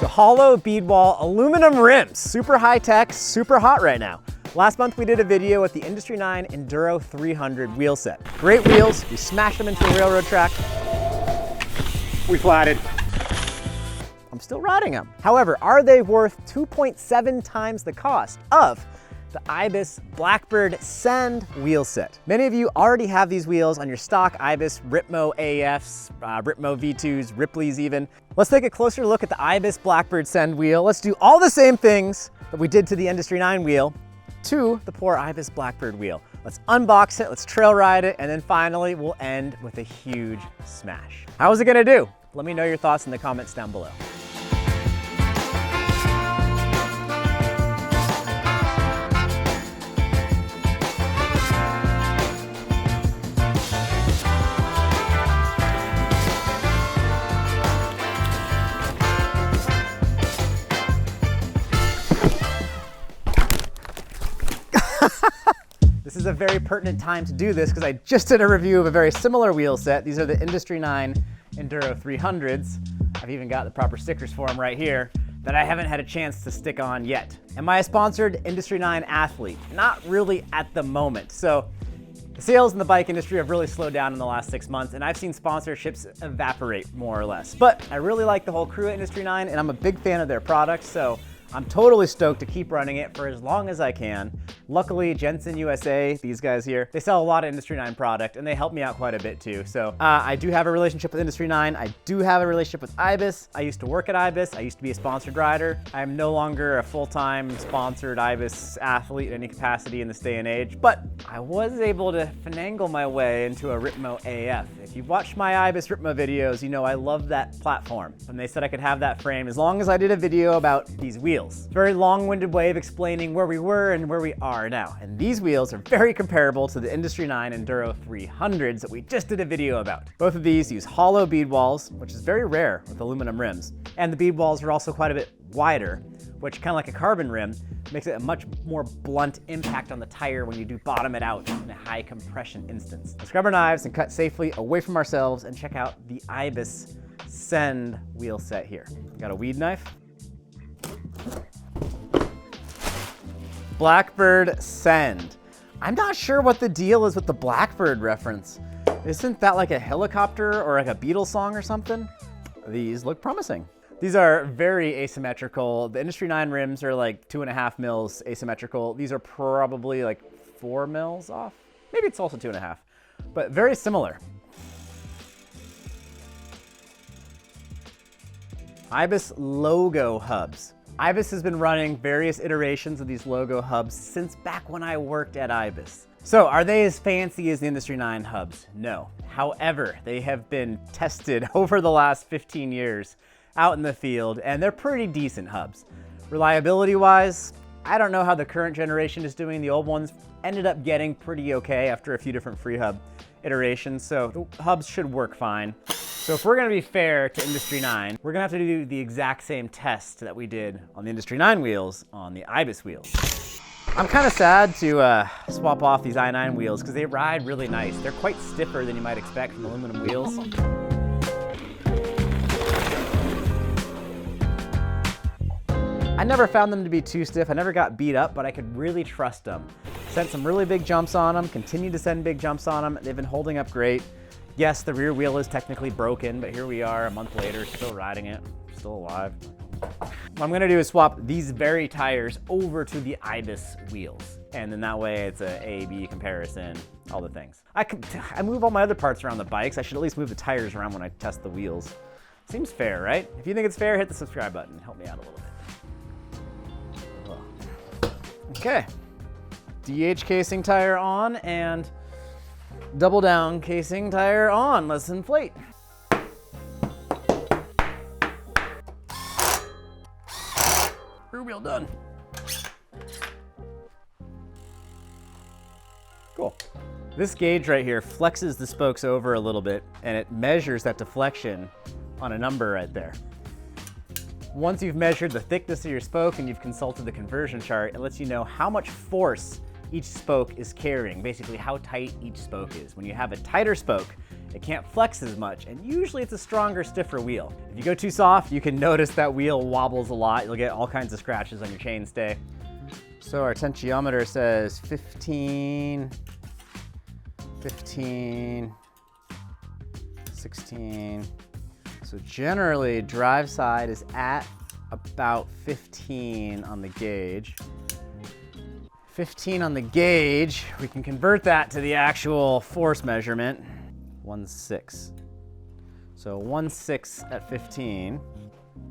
So hollow bead wall aluminum rims, super high tech, super hot right now. Last month we did a video with the Industry 9 Enduro 300 wheel set. Great wheels, we smashed them into a railroad track. We flatted. I'm still riding them. However, are they worth 2.7 times the cost of the Ibis Blackbird Send wheel set? Many of you already have these wheels on your stock Ibis Ripmo AFs, Ripmo V2s, Ripleys even. Let's take a closer look at the Ibis Blackbird Send wheel. Let's do all the same things that we did to the Industry 9 wheel to the poor Ibis Blackbird wheel. Let's unbox it, let's trail ride it, and then finally we'll end with a huge smash. How is it gonna do? Let me know your thoughts in the comments down below. This is a very pertinent time to do this because I just did a review of a very similar wheel set. These are the Industry 9 Enduro 300s. I've even got the proper stickers for them right here that I haven't had a chance to stick on yet. Am I a sponsored Industry 9 athlete? Not really at the moment. So the sales in the bike industry have really slowed down in the last 6 months, and I've seen sponsorships evaporate more or less. But I really like the whole crew at Industry 9, and I'm a big fan of their products, so I'm totally stoked to keep running it for as long as I can. Luckily, Jensen USA, these guys here, they sell a lot of Industry 9 product and they help me out quite a bit too. So I do have a relationship with Industry 9. I do have a relationship with Ibis. I used to work at Ibis. I used to be a sponsored rider. I'm no longer a full-time sponsored Ibis athlete in any capacity in this day and age, but I was able to finagle my way into a Ripmo AF. If you've watched my Ibis Ripmo videos, you know I love that platform. And they said I could have that frame as long as I did a video about these wheels. Very long-winded way of explaining where we were and where we are now. And these wheels are very comparable to the Industry 9 Enduro 300s that we just did a video about. Both of these use hollow bead walls, which is very rare with aluminum rims. And the bead walls are also quite a bit wider, which kind of like a carbon rim, makes it a much more blunt impact on the tire when you do bottom it out in a high compression instance. Let's grab our knives and cut safely away from ourselves and check out the Ibis Send wheel set here. Got a weed knife. Blackbird Send. I'm not sure what the deal is with the Blackbird reference. Isn't that like a helicopter or like a Beatles song or something? These look promising. These are very asymmetrical. The Industry 9 rims are like 2.5 mils asymmetrical. These are probably like 4 mils off. Maybe it's also 2.5, but very similar. Ibis logo hubs. Ibis has been running various iterations of these logo hubs since back when I worked at Ibis. So are they as fancy as the Industry 9 hubs? No. However, they have been tested over the last 15 years out in the field, and they're pretty decent hubs. Reliability-wise, I don't know how the current generation is doing. The old ones ended up getting pretty okay after a few different free hub iterations, so the hubs should work fine. So if we're gonna be fair to Industry 9, we're gonna have to do the exact same test that we did on the Industry 9 wheels on the Ibis wheels. I'm kind of sad to swap off these i9 wheels because they ride really nice. They're quite stiffer than you might expect from aluminum wheels. I never found them to be too stiff. I never got beat up, but I could really trust them. Sent some really big jumps on them, continue to send big jumps on them. They've been holding up great. Yes, the rear wheel is technically broken, but here we are a month later, still riding it, still alive. What I'm gonna do is swap these very tires over to the Ibis wheels. And then that way it's a A-B comparison, all the things. I move all my other parts around the bikes. I should at least move the tires around when I test the wheels. Seems fair, right? If you think it's fair, hit the subscribe button. Help me out a little bit. Okay, DH casing tire on and double down casing tire on. Let's inflate. Rear wheel done. Cool. This gauge right here flexes the spokes over a little bit and it measures that deflection on a number right there. Once you've measured the thickness of your spoke and you've consulted the conversion chart, it lets you know how much force each spoke is carrying, basically how tight each spoke is. When you have a tighter spoke, it can't flex as much, and usually it's a stronger, stiffer wheel. If you go too soft, you can notice that wheel wobbles a lot. You'll get all kinds of scratches on your chainstay. So our tensiometer says 15, 15, 16. So generally, drive side is at about 15 on the gauge. 15 on the gauge, we can convert that to the actual force measurement. 1/6. So 1/6 at 15.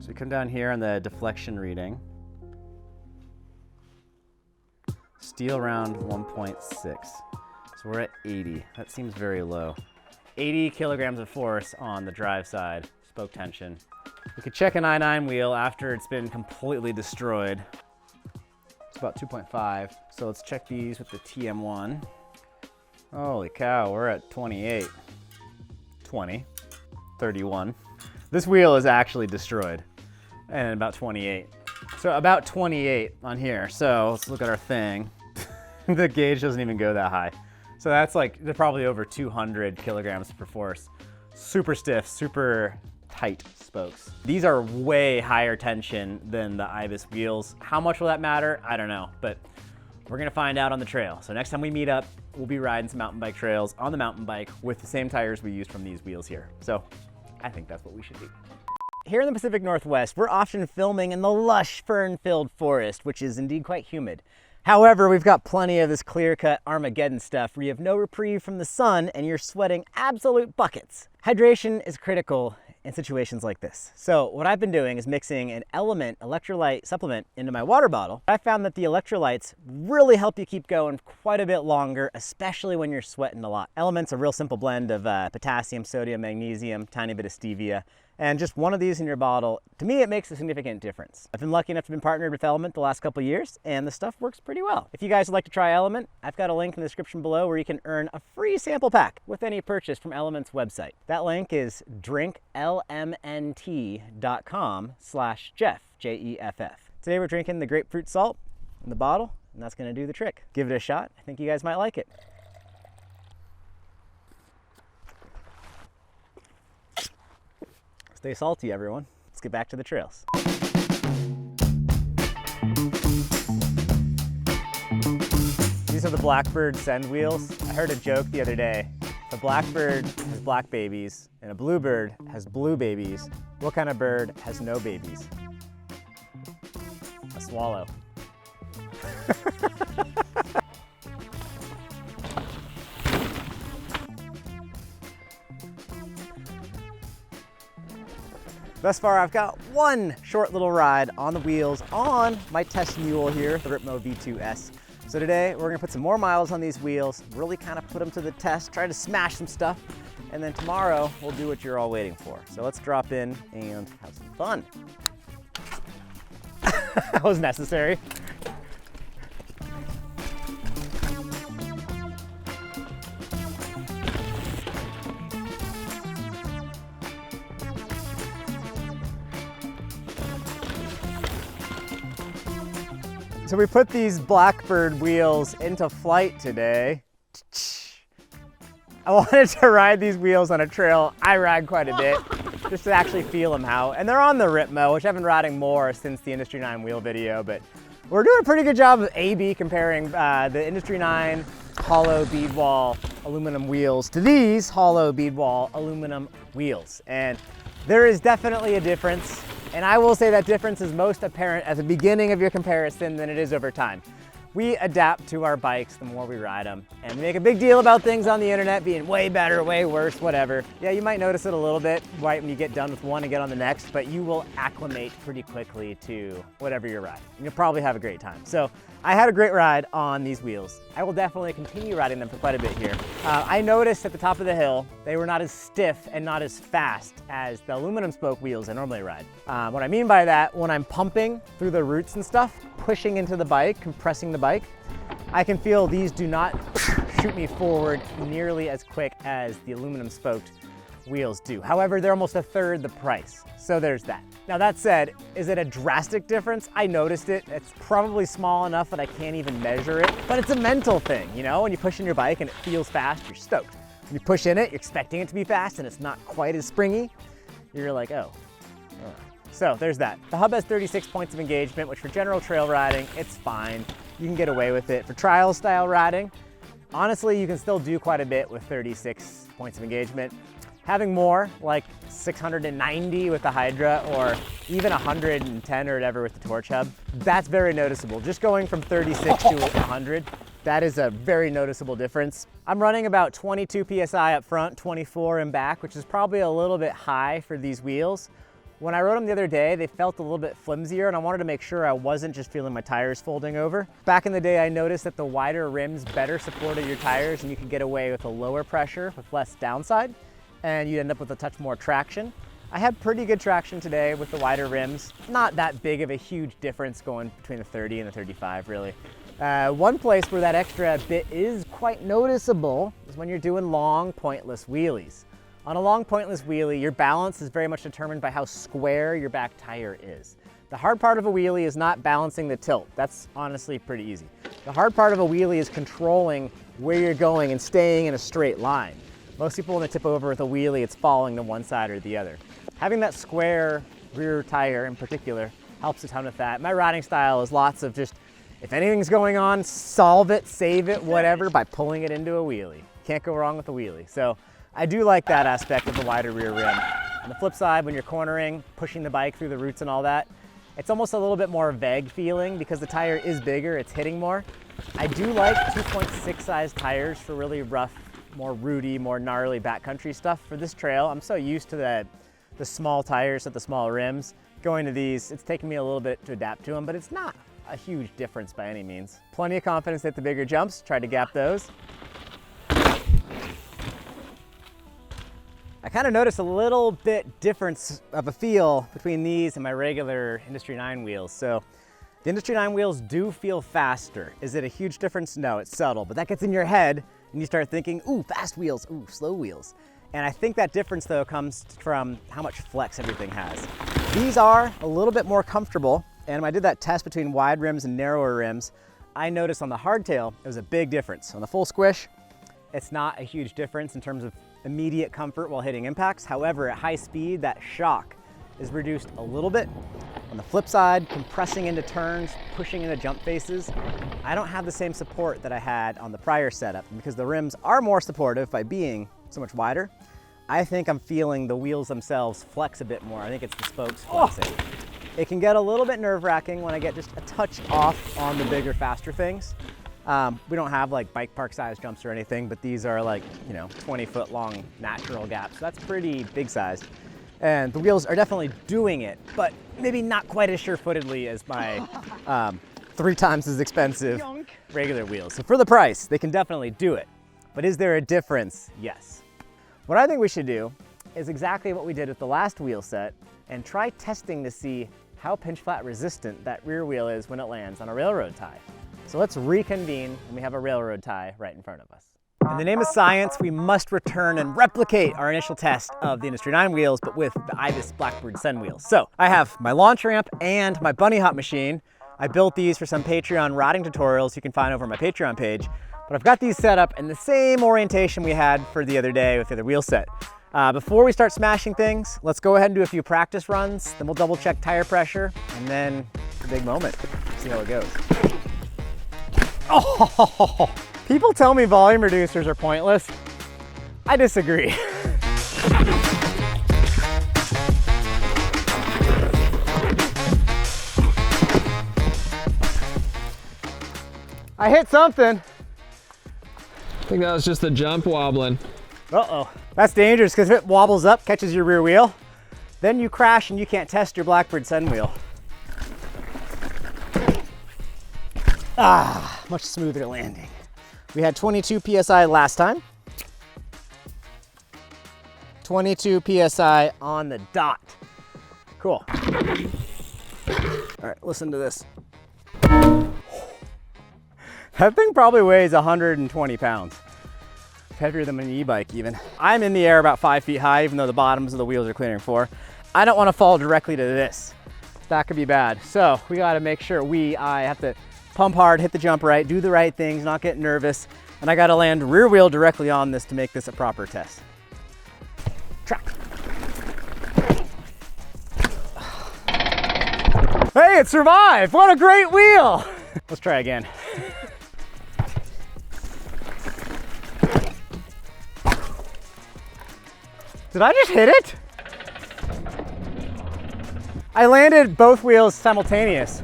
So we come down here on the deflection reading. Steel round 1.6. So we're at 80. That seems very low. 80 kilograms of force on the drive side, spoke tension. We could check an I9 wheel after it's been completely destroyed. It's about 2.5. So let's check these with the TM1. Holy cow, we're at 28. 20, 31. This wheel is actually destroyed, and about 28. So about 28 on here. So let's look at our thing. The gauge doesn't even go that high. So that's like, they're probably over 200 kilograms per force. Super stiff, super tight spokes. These are way higher tension than the Ibis wheels. How much will that matter? I don't know, but we're gonna find out on the trail. So next time we meet up, we'll be riding some mountain bike trails on the mountain bike with the same tires we used from these wheels here. So I think that's what we should do. Here in the Pacific Northwest, we're often filming in the lush fern-filled forest, which is indeed quite humid. However, we've got plenty of this clear-cut Armageddon stuff where you have no reprieve from the sun and you're sweating absolute buckets. Hydration is critical in situations like this. So what I've been doing is mixing an Element electrolyte supplement into my water bottle. I found that the electrolytes really help you keep going quite a bit longer, especially when you're sweating a lot. Element's a real simple blend of potassium, sodium, magnesium, tiny bit of stevia, and just one of these in your bottle, to me, it makes a significant difference. I've been lucky enough to be partnered with Element the last couple of years, and the stuff works pretty well. If you guys would like to try Element, I've got a link in the description below where you can earn a free sample pack with any purchase from Element's website. That link is drinklmnt.com/Jeff, Jeff. Today we're drinking the grapefruit salt in the bottle, and that's gonna do the trick. Give it a shot. I think you guys might like it. Stay salty, everyone. Let's get back to the trails. These are the Blackbird Send wheels. I heard a joke the other day. If a blackbird has black babies and a bluebird has blue babies, what kind of bird has no babies? A swallow. Thus far, I've got one short little ride on the wheels on my test mule here, the Ripmo V2S. So today, we're gonna put some more miles on these wheels, really kind of put them to the test, try to smash some stuff, and then tomorrow, we'll do what you're all waiting for. So let's drop in and have some fun. That was necessary. So we put these Blackbird wheels into flight today. I wanted to ride these wheels on a trail I ride quite a bit, just to actually feel them out. And they're on the Ripmo, which I've been riding more since the Industry 9 wheel video, but we're doing a pretty good job of A/B comparing the Industry 9 hollow bead wall aluminum wheels to these hollow bead wall aluminum wheels. And there is definitely a difference. And I will say that difference is most apparent at the beginning of your comparison than it is over time. We adapt to our bikes the more we ride them, and we make a big deal about things on the internet being way better, way worse, whatever. Yeah, you might notice it a little bit right when you get done with one and get on the next, but you will acclimate pretty quickly to whatever you're riding. You'll probably have a great time. So I had a great ride on these wheels. I will definitely continue riding them for quite a bit here. I noticed at the top of the hill, they were not as stiff and not as fast as the aluminum spoke wheels I normally ride. What I mean by that, when I'm pumping through the roots and stuff, pushing into the bike, compressing the bike, I can feel these do not shoot me forward nearly as quick as the aluminum spoked wheels do. However, they're almost a third the price. So there's that. Now that said, is it a drastic difference? I noticed it. It's probably small enough that I can't even measure it, but it's a mental thing, you know? When you push in your bike and it feels fast, you're stoked. When you push in it, you're expecting it to be fast and it's not quite as springy. You're like, oh. So there's that. The hub has 36 points of engagement, which for general trail riding, it's fine. You can get away with it. For trial style riding, honestly, you can still do quite a bit with 36 points of engagement. Having more, like 690 with the Hydra or even 110 or whatever with the Torch Hub, that's very noticeable. Just going from 36 to 100, that is a very noticeable difference. I'm running about 22 PSI up front, 24 in back, which is probably a little bit high for these wheels. When I rode them the other day, they felt a little bit flimsier and I wanted to make sure I wasn't just feeling my tires folding over. Back in the day, I noticed that the wider rims better supported your tires and you could get away with a lower pressure with less downside and you'd end up with a touch more traction. I had pretty good traction today with the wider rims. Not that big of a huge difference going between the 30 and the 35 really. One place where that extra bit is quite noticeable is when you're doing long, pointless wheelies. On a long, pointless wheelie, your balance is very much determined by how square your back tire is. The hard part of a wheelie is not balancing the tilt. That's honestly pretty easy. The hard part of a wheelie is controlling where you're going and staying in a straight line. Most people, when they tip over with a wheelie, it's falling to one side or the other. Having that square rear tire in particular helps a ton with that. My riding style is lots of just, if anything's going on, solve it, save it, whatever, by pulling it into a wheelie. Can't go wrong with a wheelie. So I do like that aspect of the wider rear rim. On the flip side, when you're cornering, pushing the bike through the roots and all that, it's almost a little bit more vague feeling because the tire is bigger, it's hitting more. I do like 2.6 size tires for really rough, more rooty, more gnarly backcountry stuff. For this trail, I'm so used to the small tires with the small rims. Going to these, it's taken me a little bit to adapt to them, but it's not a huge difference by any means. Plenty of confidence to hit the bigger jumps, tried to gap those. I kind of noticed a little bit difference of a feel between these and my regular Industry 9 wheels. So the Industry 9 wheels do feel faster. Is it a huge difference? No, it's subtle, but that gets in your head and you start thinking, ooh, fast wheels, ooh, slow wheels. And I think that difference though comes from how much flex everything has. These are a little bit more comfortable. And when I did that test between wide rims and narrower rims, I noticed on the hardtail, it was a big difference. On the full squish, it's not a huge difference in terms of immediate comfort while hitting impacts. However, at high speed, that shock is reduced a little bit. On the flip side, compressing into turns, pushing into jump faces, I don't have the same support that I had on the prior setup. And because the rims are more supportive by being so much wider, I think I'm feeling the wheels themselves flex a bit more. I think it's the spokes flexing. It can get a little bit nerve-wracking when I get just a touch off on the bigger, faster things. We don't have like bike park size jumps or anything, but these are like, 20-foot long natural gaps. So that's pretty big sized. And the wheels are definitely doing it, but maybe not quite as sure-footedly as my 3 times as expensive regular wheels. So for the price, they can definitely do it. But is there a difference? Yes. What I think we should do is exactly what we did with the last wheel set and try testing to see how pinch flat resistant that rear wheel is when it lands on a railroad tie. So let's reconvene when we have a railroad tie right in front of us. In the name of science, we must return and replicate our initial test of the Industry 9 wheels, but with the Ibis Blackbird Send wheels. So I have my launch ramp and my bunny hop machine. I built these for some Patreon riding tutorials you can find over my Patreon page, but I've got these set up in the same orientation we had for the other day with the other wheel set. Before we start smashing things, let's go ahead and do a few practice runs, then we'll double check tire pressure, and then the big moment, see how it goes. Oh, people tell me volume reducers are pointless. I disagree. I hit something. I think that was just the jump wobbling. Uh-oh. That's dangerous because if it wobbles up, catches your rear wheel, then you crash and you can't test your Blackbird Send wheel. Ah, much smoother landing. We had 22 PSI last time. 22 PSI on the dot. Cool. All right, listen to this. That thing probably weighs 120 pounds. heavier than an e-bike even. I'm in the air about 5 feet high, even though the bottoms of the wheels are clearing 4. I don't want to fall directly to this. That could be bad. So we got to make sure I have to pump hard, hit the jump right, do the right things, not get nervous. And I got to land rear wheel directly on this to make this a proper test. Track. Hey, it survived! What a great wheel! Let's try again. Did I just hit it? I landed both wheels simultaneous.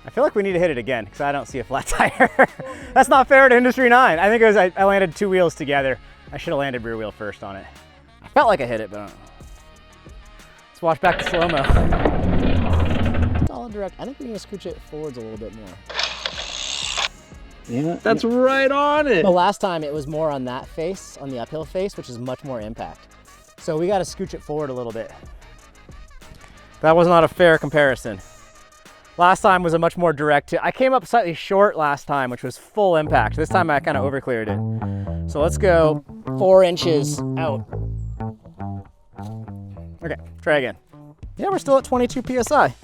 I feel like we need to hit it again because I don't see a flat tire. That's not fair to Industry 9. I think it was I landed 2 wheels together. I should have landed rear wheel first on it. I felt like I hit it, but I don't know. Let's watch back to slow-mo. Solid direct. I think we need to scooch it forwards a little bit more. Yeah, that's right on it. The last time it was more on that face, on the uphill face, which is much more impact. So we got to scooch it forward a little bit. That was not a fair comparison. Last time was a much more direct hit. I came up slightly short last time, which was full impact. This time I kind of overcleared it. So let's go 4 inches out. Okay, try again. Yeah, we're still at 22 PSI.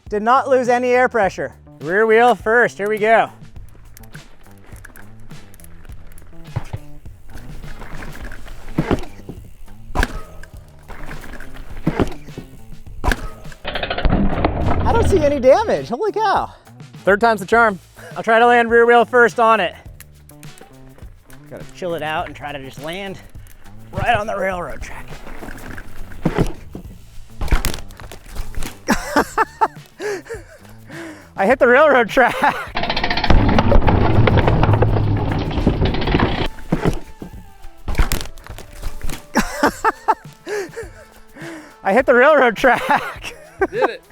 Did not lose any air pressure. Rear wheel first, here we go. I don't see any damage, holy cow. 3rd time's the charm. I'll try to land rear wheel first on it. Gotta chill it out and try to just land right on the railroad track. I hit the railroad track. I hit the railroad track. Did it.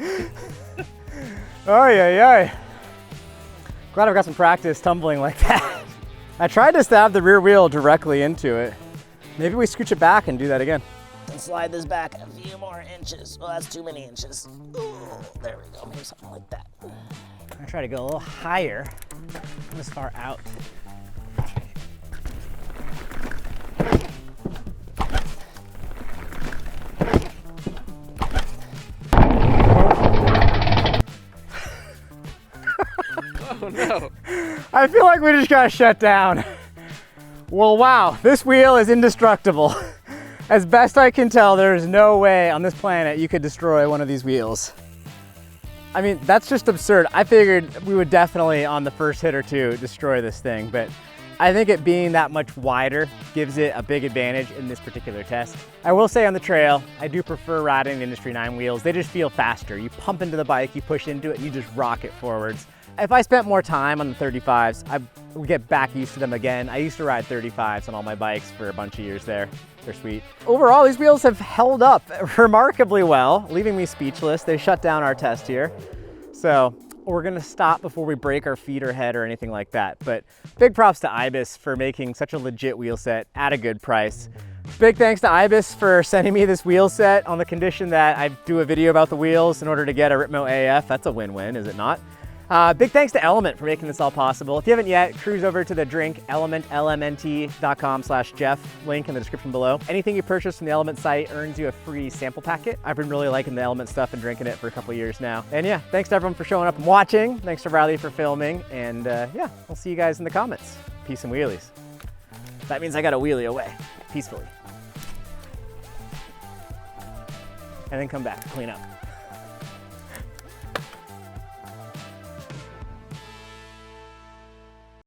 Oh, yeah. Glad I've got some practice tumbling like that. I tried to stab the rear wheel directly into it. Maybe we scooch it back and do that again. And slide this back a few more inches. Well, that's too many inches. Ooh, there we go, maybe something like that. I try to go a little higher, this far out. Oh no. I feel like we just got shut down. Well, wow, this wheel is indestructible. As best I can tell, there is no way on this planet you could destroy one of these wheels. I mean, that's just absurd. I figured we would definitely, on the first hit or two, destroy this thing, but I think it being that much wider gives it a big advantage in this particular test. I will say on the trail, I do prefer riding the Industry 9 wheels. They just feel faster. You pump into the bike, you push into it, and you just rock it forwards. If I spent more time on the 35s, I would get back used to them again. I used to ride 35s on all my bikes for a bunch of years there. They're sweet. Overall, these wheels have held up remarkably well, leaving me speechless. They shut down our test here. So we're gonna stop before we break our feet or head or anything like that. But big props to Ibis for making such a legit wheel set at a good price. Big thanks to Ibis for sending me this wheel set on the condition that I do a video about the wheels in order to get a Ripmo AF. That's a win-win, is it not? Big thanks to Element for making this all possible. If you haven't yet, cruise over to the drink Element, lmnt.com/Jeff, link in the description below. Anything you purchase from the Element site earns you a free sample packet. I've been really liking the Element stuff and drinking it for a couple years now. And yeah, thanks to everyone for showing up and watching. Thanks to Riley for filming. And yeah, I'll see you guys in the comments. Peace and wheelies. That means I got to wheelie away peacefully. And then come back, clean up.